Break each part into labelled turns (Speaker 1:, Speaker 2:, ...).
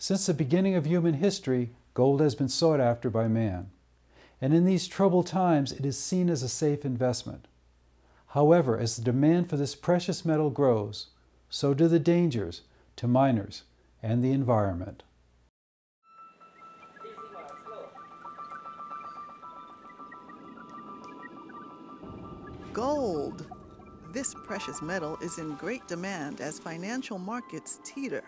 Speaker 1: Since the beginning of human history, gold has been sought after by man. And in these troubled times, it is seen as a safe investment. However, as the demand for this precious metal grows, so do the dangers to miners and the environment.
Speaker 2: Gold. This precious metal is in great demand as financial markets teeter.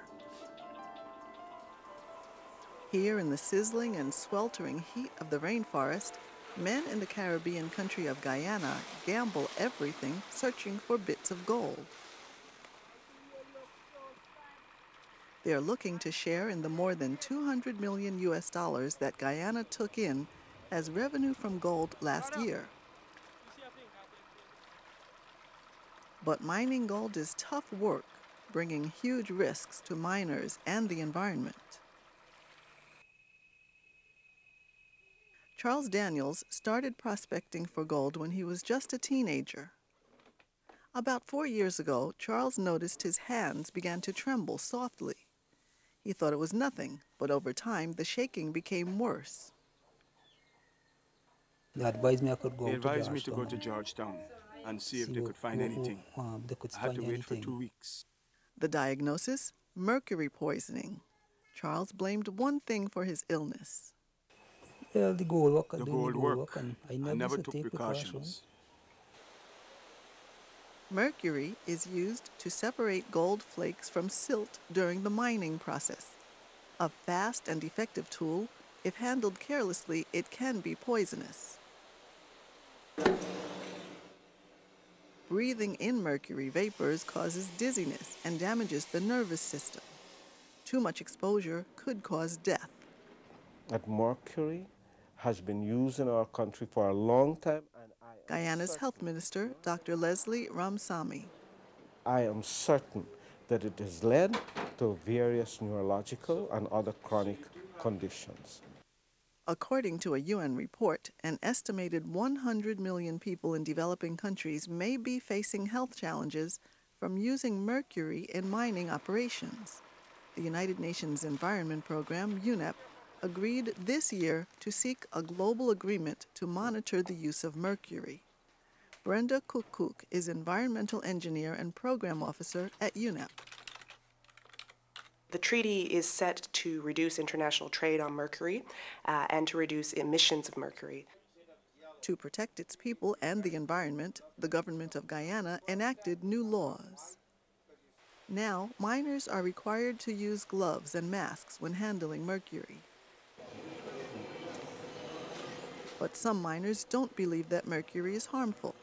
Speaker 2: Here in the sizzling and sweltering heat of the rainforest, men in the Caribbean country of Guyana gamble everything searching for bits of gold. They are looking to share in the more than $200 million that Guyana took in as revenue from gold last year. But mining gold is tough work, bringing huge risks to miners and the environment. Charles Daniels started prospecting for gold when he was just a teenager. About 4 years ago, Charles noticed his hands began to tremble softly. He thought it was nothing, but over time, the shaking became worse.
Speaker 3: They advised me
Speaker 4: to go to Georgetown and see if they could find anything. I had to wait for 2 weeks.
Speaker 2: The diagnosis? Mercury poisoning. Charles blamed one thing for his illness.
Speaker 3: Well, the gold work.
Speaker 4: And I never took precautions.
Speaker 2: Mercury is used to separate gold flakes from silt during the mining process. A fast and effective tool, if handled carelessly, it can be poisonous. Breathing in mercury vapors causes dizziness and damages the nervous system. Too much exposure could cause death.
Speaker 5: That mercury has been used in our country for a long time.
Speaker 2: Guyana's health minister, Dr. Leslie Ramsamy.
Speaker 5: I am certain that it has led to various neurological and other chronic conditions.
Speaker 2: According to a UN report, an estimated 100 million people in developing countries may be facing health challenges from using mercury in mining operations. The United Nations Environment Program, UNEP, agreed this year to seek a global agreement to monitor the use of mercury. Brenda Cook is environmental engineer and program officer at UNEP.
Speaker 6: The treaty is set to reduce international trade on mercury and to reduce emissions of mercury.
Speaker 2: To protect its people and the environment, the government of Guyana enacted new laws. Now, miners are required to use gloves and masks when handling mercury. But some miners don't believe that mercury is harmful.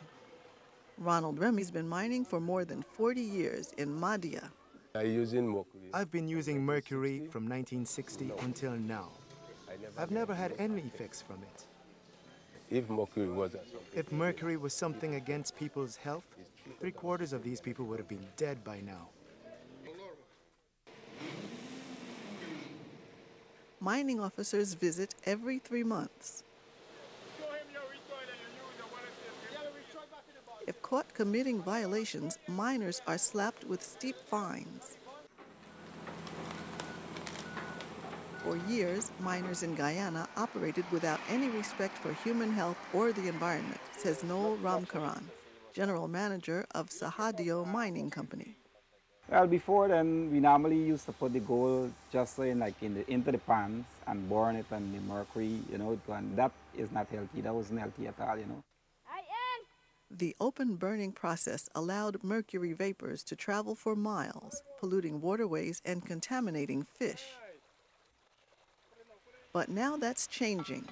Speaker 2: Ronald Remy's been mining for more than 40 years in Mahdia.
Speaker 7: I've been using mercury from 1960 until now. I've never had any effects from it. If mercury was something against people's health, 3/4 of these people would have been dead by now.
Speaker 2: Mining officers visit every 3 months. If caught committing violations, miners are slapped with steep fines. For years, miners in Guyana operated without any respect for human health or the environment, says Noel Ramkaran, general manager of Sahadio Mining Company.
Speaker 8: Well, before then, we normally used to put the gold just into the pans and burn it, and the mercury, and that is not healthy. That wasn't healthy at all,
Speaker 2: The open burning process allowed mercury vapors to travel for miles, polluting waterways and contaminating fish. But now that's changing.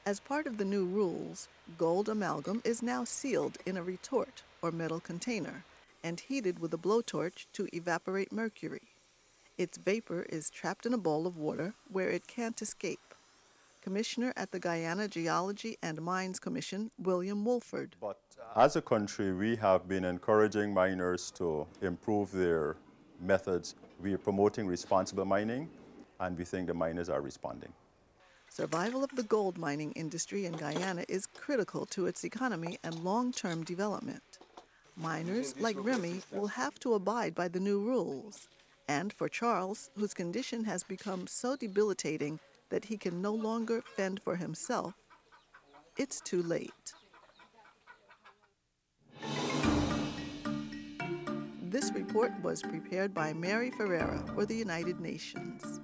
Speaker 2: As part of the new rules, gold amalgam is now sealed in a retort or metal container and heated with a blowtorch to evaporate mercury. Its vapor is trapped in a bowl of water where it can't escape. Commissioner at the Guyana Geology and Mines Commission, William Wolford.
Speaker 9: But as a country, we have been encouraging miners to improve their methods. We are promoting responsible mining, and we think the miners are responding.
Speaker 2: Survival of the gold mining industry in Guyana is critical to its economy and long-term development. Miners, like Remy, will have to abide by the new rules, And for Charles, whose condition has become so debilitating that he can no longer fend for himself, it's too late. This report was prepared by Mary Ferreira for the United Nations.